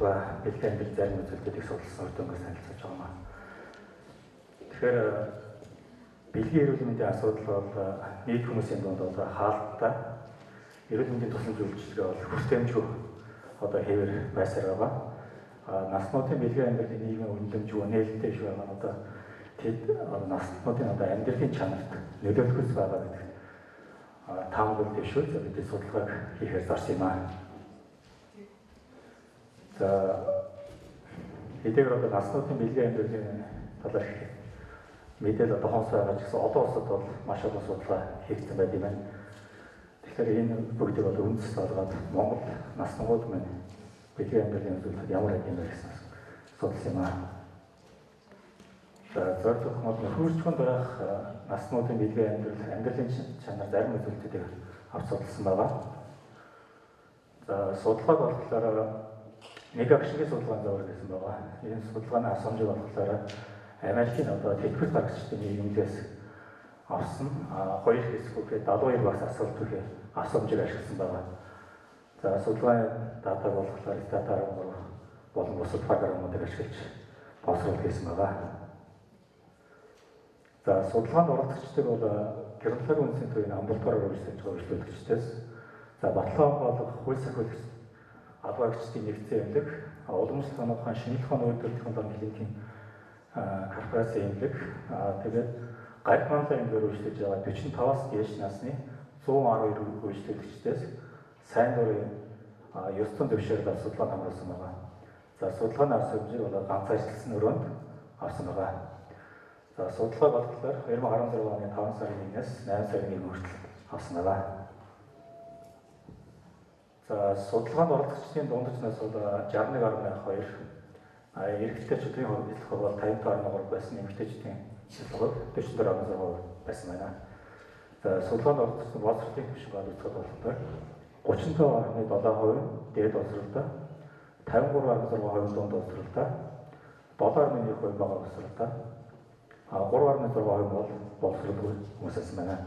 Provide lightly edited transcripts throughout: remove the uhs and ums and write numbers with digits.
судалгаа бэлгийн амьдрал зарим үзүүлэлтийг судалсан үр дүнгээс танилцуулж байгаа маа. Тэгэхээр бэлгийн эрүүл мэндийн асуудал бол нийт хүмүүсийн дунд одоо хаалттай эрүүл мэндийн тусламж үйлчилгээ бол хүртээмжгүй одоо хэвээр байсаар байгаа. Наснуудын бэлгийн амьдралын нийгмийн үнэлэмж нээлттэй биш байгаа нь одоо тэд наснуудын одоо амьдралын чанарт нөлөөлөхөс байгаа гэдэг таамаглал дэвшүүл бидний судалгааг хийхээр зарсан юм аа. За хэдийгээр одоо наснуудын бэлгийн амьдралын талаар мэдээлэл одоо хонс байгаа ч гэсэн олон улсад бол маш олон судалгаа хийгдсэн байт юм байна. Тэгэхээр энэ бүгдийг бол үндэс болгоод Монгол наснууд маань бэлгийн амьдралын үзүүлэлт ямар юм бэ гэсэн судалсан юм аа. За зорилго нь нөхөрчгөнд байх наснуудын бэлгийн амьдралын чанар зарим үзүүлэлтүүдийг авч судалсан байгаа. За судалгааг болохоор нэг агшингийн судалгааны зураг гэсэн байгаа. Энэ судалгааны асуумжийг болохоор Америкийн одоо тэтгэврт гаргагчдын нийгэмдээс авсан 2 хэсгүүгээ 72 бас асуулт төрхий асуумжийг ашигласан байгаа. За судалгааны датаг болохоор датаар болон бусад програмуудыг ашиглаж боловсруулалт хийсэн байгаа. За судалгаанд оролцогчдыг бол геронтологийн үндэсний төвийн амбулатороор үйлчлэж байгаа үйлчлүүлэгчдээс за баталгаа болох хууль сахиулагч адвокатчдын нэгдсэн эмнэлэг, уламжлалт ухаан, шинжилгээ ухааны үйлдвэрлэлийн технологийн клиникийн корпорацийн эмнэлэг, тэгээд гариг манлайн эмнэлгээр үйлчлэж байгаа 45-аас дээш насны 112 үйлчлүүлэгчдээс сайн дурын 9 төвшөөрөл судалгаанд хамруулсан байгаа. За судалгааны асуумжийг бол ганцаарчлсан өрөөнд авсан байгаа. За судалгаа болохоор 2016 оны 5 сарын 1-ээс 8 сарын 1 хүртэл авсан байгаа. За судалгаанд оролцогчдын дундаж нас бол 61.2, эрэгтэйчүүдийн хувьд бол 50.3 байсан, эмэгтэйчүүдийн хувьд 44.6% байсан байна. За судалгаанд оролцсон боловсролын түвшин гол үзэхэд болохоор 35.7% дээд боловсролтой, 53.6% дунд боловсролтой, 7.1% бага боловсролтой, 3.6% бол боловсролгүй хүмүүсээс байна.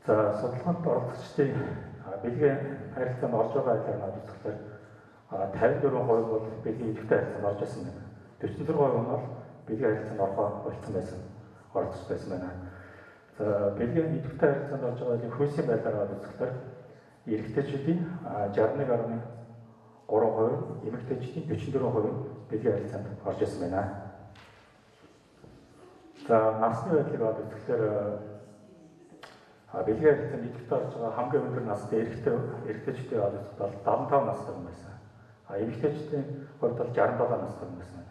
За судалгаанд оролцогчдын бэлгийн харилцаанд орж байгаа айлаар үзэхээр 54% бол бэлгийн идэвхтэй харилцаанд орж байсан байна. 44% нь бол бэлгийн харилцаанд орохоо болцсон байсан, оролцож байсан байна. За бэлгийн идэвхтэй харилцаанд орж байгаа хүйсийн байдлаар үзэхээр эрэгтэйчүүдийн 61.3%, эмэгтэйчүүдийн 44% бэлгийн харилцаанд орж байсан байна. За насны байдлыг үзэхээр бэлгийн харилцаанд идэвхтэй орж байгаа хамгийн өндөр настай эрэгтэйчүүдийн бол 75 настай хүн байсан. Эмэгтэйчүүдийн хувьд бол 67 настай хүн байсан.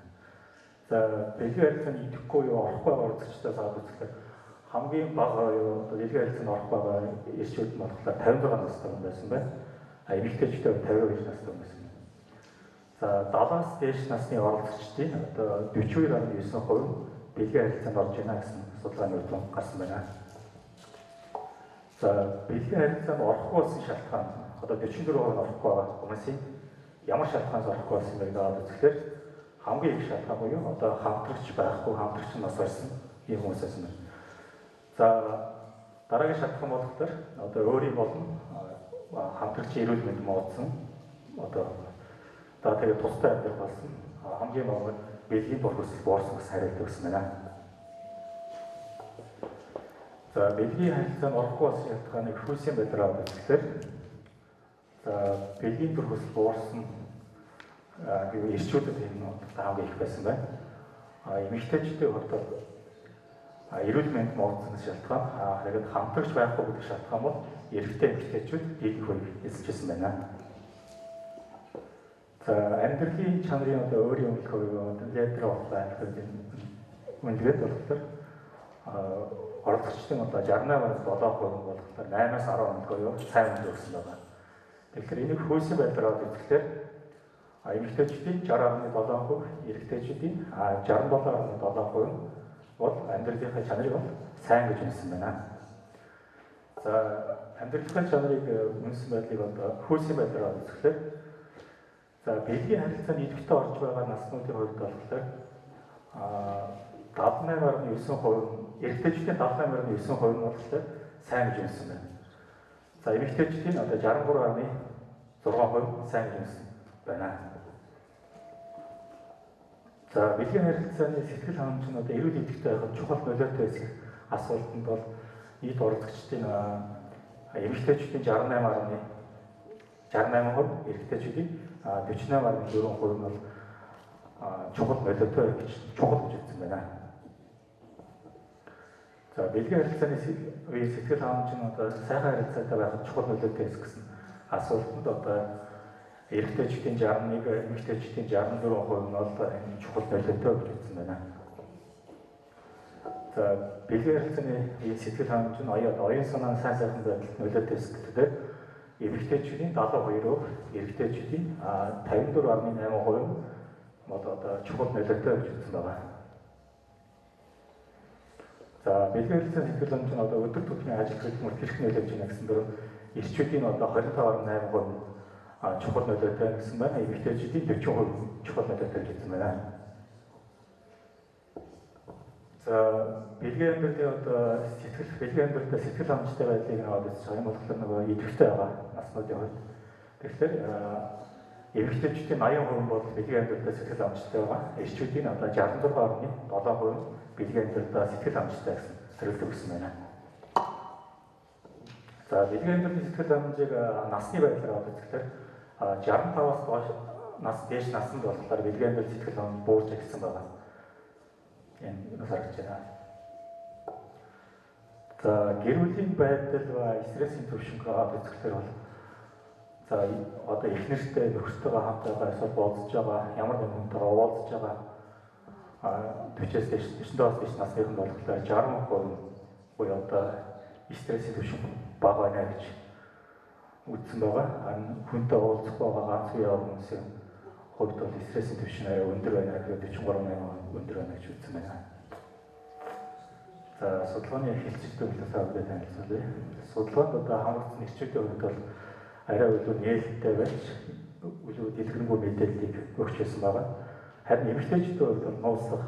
За бэлгийн харилцаанд идэвхгүй юу орохгүй оролцогчдоос үзэхээр хамгийн бага юу бэлгийн харилцаанд орох байгаа эрчүүд нь болохоор 56 настай хүн байсан байна. Эмэгтэйчүүдийн 52 настай хүн байсан. За 70-аас дээш насны оролцогчдын одоо 42.9% бэлгийн харилцаанд орж байна гэсэн судалгааны үр дүн гарсан байна. За бэлгийн харилцаанд орохгүй болсон шалтгаан одоо 44% орохгүй байгаа хүмүүсийн ямар шалтгаанаас орохгүй болсон бэ гэдэг үзэхээр хамгийн их шалтгаан буюу одоо хамтрагч байхгүй, хамтрагч нас барсан ийм хүмүүс байсан байна. За дараагийн шалтгаан болохоор одоо өөрийн болон хамтрагчийн эрүүл мэнд муудсан одоо тэгээд тустай амьдрал болсон хамгийн бага бэлгийн дур хүсэл буурсан гэсэн хариулт өгсөн байна. За бэлгийн харилцаанд орохгүй болсон шалтгааныг хүйсийн байдлаар үзэхээр за бэлгийн дур хүсэл буурсан эрчүүдэд энэ хамгийн их байсан байна. Эмэгтэйчүүдийн хувьд эрүүл мэнд муудсан шалтгаан харин хамтрагч байхгүй гэдэг шалтгаан бол эрэгтэй эмэгтэйчүүд дийлэнх хувийг эзэлжсэн байна. За амьдралын чанарын одоо өөрийн өмнөх хувийг ледер офлайн гэдэг үндэгэд болохоор оролцогчдын одоо 68-аас 7% болохоор 8-аас 11% сайн үнд өгсөн байгаа. Тэгэхээр энийг хүйсийн байдлаар үзэхээр эмэгтэйчүүдийн 60.7%, эрэгтэйчүүдийн 67.7% бол амьдралынхаа чанарыг бол сайн гэж үнсэн байна. За амьдралынхаа чанарыг үнсэн байдлыг одоо хүйсийн байдлаар үзэхээр за бэлгийн харилцаанд идэвхтэй орж байгаа наснуудын хувьд болохоор 78.9%, эрэгтэйчүүдийн 78.9% нь болохоор сайн гэж үнсэн байна. За эмэгтэйчүүдийн одоо 63.6% сайн гэж үнсэн. байна. За бэлгийн харилцааны сэтгэл хангамж нь одоо эрүүл идэвхтэй байхад чухал нөлөөтэй хэсэг асуултанд бол нийт оролцогчдын эмэгтэйчүүдийн 68%, эрэгтэйчүүдийн 48.4% нь бол чухал нөлөөтэй гэж үзсэн байна. За бэлгийн харилцааны үеийн сэтгэл хангамж нь одоо сайхан харилцаатай байхад чухал нөлөөтэй хэсэг гэсэн асуултанд одоо эрэгтэйчүүдийн 61, эмэгтэйчүүдийн 64% нь бол энэ чухал нөлөөтэй гэж үзсэн байна. За бэлгийн харилцааны сэтгэл хангамж нь оюун санааны сайн сайхан байдалд нөлөөтэй хэсэгтэй. Эмэгтэйчүүдийн 72%, эрэгтэйчүүдийн 54.8% бол одоо чухал нөлөөтэй гэж үзсэн байна. За бэлгийн харилцааны сэтгэл хангамж нь одоо өдөр тутмын ажил хөдөлмөрт хэрэг нөлөөлж байна гэсэн дөрөв эрчүүдийн одоо 25.8% чухал нөлөөтэй гэсэн байна. Эмэгтэйчүүдийн 40% чухал нөлөөтэй гэж үзсэн байна. За бэлгийн амьдралын одоо бэлгийн амьдралдаа сэтгэл хангамжтай байдлыг аваад үзэж байгаа юм болохоор нөгөө идэвхтэй байгаа наснуудын хувьд. Тэгэхээр эмэгтэйчүүдийн 80% бол бэлгийн амьдралдаа сэтгэл хангамжтай байгаа. Эрчүүдийн одоо 66.7% бэлгийн амьдралдаа сэтгэл хангамжтай гэсэн төрөлд өгсөн байна. За бэлгийн амьдралын сэтгэл хангамжийг насны байдлаар аваад үзэхээр 65-аас доош дээш наснд болохоор бэлгийн амьдрал сэтгэл хангамж буурч эхэлсэн байна. Энэ харагдаж байна. За гэр бүлийн байдал ба стрессийн түвшинг аваад үзэхээр бол за одоо их нэртэй нөхөртөйгөө хамт байгаа эсвэл бодож байгаа ямар нэгэн хүнтэйгээ уулзж байгаа 40-аас дээш 49-аас дээш насныхан болохоор 60% буюу одоо стрессийн түвшинг бага байна гэж үзсэн байгаа. Харин хүнтэй уулзах байгаа ганц үе хүмүүсийн хувьд бол стрессийн түвшин арай өндөр байна гэхэд 43% өндөр байна гэж үзсэн байна. За судалгааны хэлцэгтэй үлдээс аваад танилцуулъя. Судалгаанд одоо хамрагдсан эрчүүдийн хувьд бол арай илүү нээлттэй байж илүү дэлгэрэнгүй мэдээллийг өгч байсан байгаа. Харин эмэгтэйчүүдийн хувьд бол нууцлах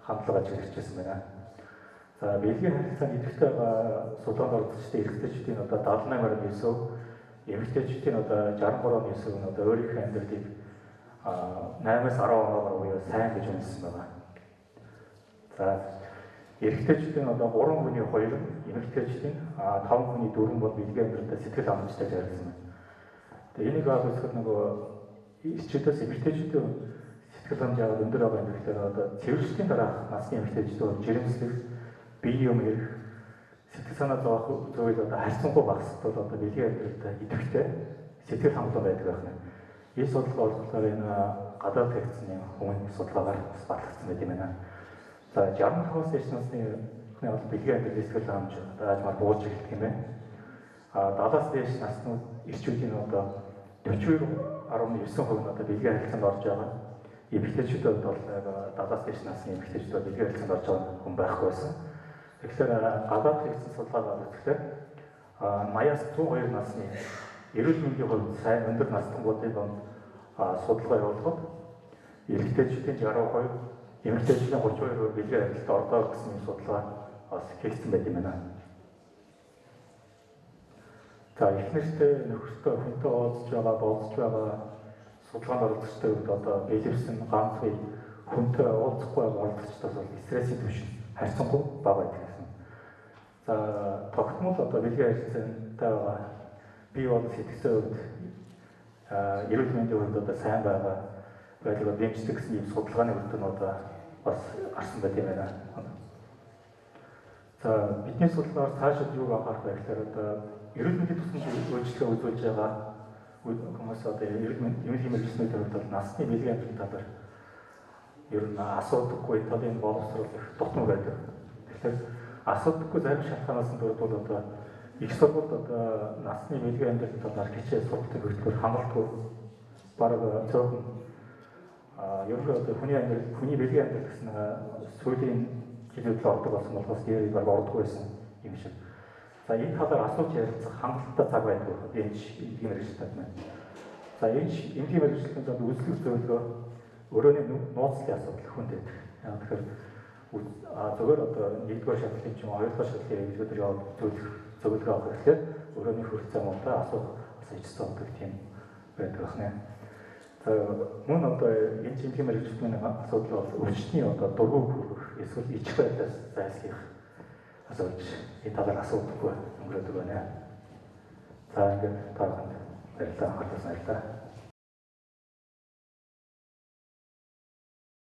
хандлага ажиглаж байсан байна. За бэлгийн харилцааны идэвхтэй байгаа судалгаанд оролцогчдын эрэгтэйчүүдийн одоо 78.9%, эмэгтэйчүүдийн одоо 63.9% нь одоо өөрийнхөө амьдралыг 8-аас 10 оноор буюу сайн гэж үнэлсэн байна. За эрэгтэйчүүдийн одоо 3 хүний 2, эмэгтэйчүүдийн 5 хүний 4 бол бэлгийн амьдралдаа сэтгэл хангамжтай байсан байна. Тэгээ энийг аваад үзэхэд нөгөө эрчүүдээс эмэгтэйчүүдийн сэтгэл хангамж аваад өндөр байгаа юм гэхээр одоо цэвэрлэлийн дараах насны эмэгтэйчүүд жирэмслэх, бие юм ирэх, сэтгэл санаа зовох зүйл одоо харьцангуй багасд бол одоо бэлгийн амьдралдаа идэвхтэй сэтгэл хангалуун байдаг байна. Энэ судалгаа болохоор энэ гадаад хэрэгцээний хүмүүний судалгаагаар батлагдсан байт юм байна. За 65-аас дээш насны хүний бол бэлгийн амьдралын сэтгэл хангамж даажмаар бууж эхэлдэг юм байна. 70-аас дээш насны эрчүүдийн одоо 42.9% нь одоо бэлгийн харилцаанд орж байгаа. Эмэгтэйчүүд бол 70-аас дээш насны эмэгтэйчүүд бэлгийн харилцаанд орж байгаа хүн байхгүй байсан. Тэгэхээр гадаад хэрэгцээ судалгаагаар үзэхээр 80-аас 102 насны эрүүл мэндийн хувьд сайн өндөр настангуудын донд судалгаа явуулахад эрэгтэйчүүдийн 60%, эмэгтэйчүүдийн 32% бэлгийн харилцаанд ордог гэсэн судалгаа бас хийгдсэн байт юм байна. За их нэртэй нөхөртөө хүнтэй уулзж байгаа, болцож байгаа судалгаанд оролцогчдын хувьд одоо бэлэвсэн ганц үе хүнтэй уулзахгүй байгаа оролцогчдоос бол стрессийн түвшин харьцангуй бага байдаг гэсэн. За тогтмол одоо бэлгийн харилцаантай байгаа бие болон сэтгцийн хувьд эрүүл мэндийн хувьд одоо сайн байгаа байдлыг дэмждэг гэсэн ийм судалгааны үр одоо бас гарсан байт юм байна. За бидний судалгаагаар цаашид юуг анхаарах вэ гэхээр одоо эрүүл мэндийн тусламж үйлчилгээ үзүүлж байгаа хүмүүс одоо эрүүл мэндийн мэргэжлүүдийн хувьд бол насны бэлгийн амьдралын талаар ер нь асуудаггүй талын боловсрол их дутмаг байдаг. Тэгэхээр асуудаггүй зарим шалтгаанаас нь дөрвөл одоо их сургуульд одоо насны бэлгийн амьдралын талаар хичээл сургадаг хөтөлбөр хангалтгүй бараг цөөхөн ерөнхийдөө одоо хүний бэлгийн амьдрал гэсэн сүүлийн жилүүд ордог болсон болохоос дээр бараг ордоггүй байсан юм шиг. За энэ талаар асууж ярилцах хангалттай цаг байдаг энэ эмнэлгийн мэргэжилтэд байна. За энэ эмнэлгийн мэргэжилтэнд үзлэг зөвлөгөө өрөөний нууцлын асуудал хүнд байдаг. Яг тэгэхээр зөвхөн одоо 1-р шатлалын ч юм уу 2-р шатлалын хэрэглэгчдээр яваад зөвлөгөө авах хэрэгтэй. Өрөөний хөрөлцөө муутай асуух бас ичсэн болдог тийм байдаг байна. За мөн одоо энэ жинхэнэ мэрэгжлийн асуудал бол өвчтний одоо дургүй хүрэх эсвэл ичх байдлаас зайлсхийх асуудал энэ талаар асуудаггүй өнгөрөөдөг байна. За ингээд таарханд баярлалаа.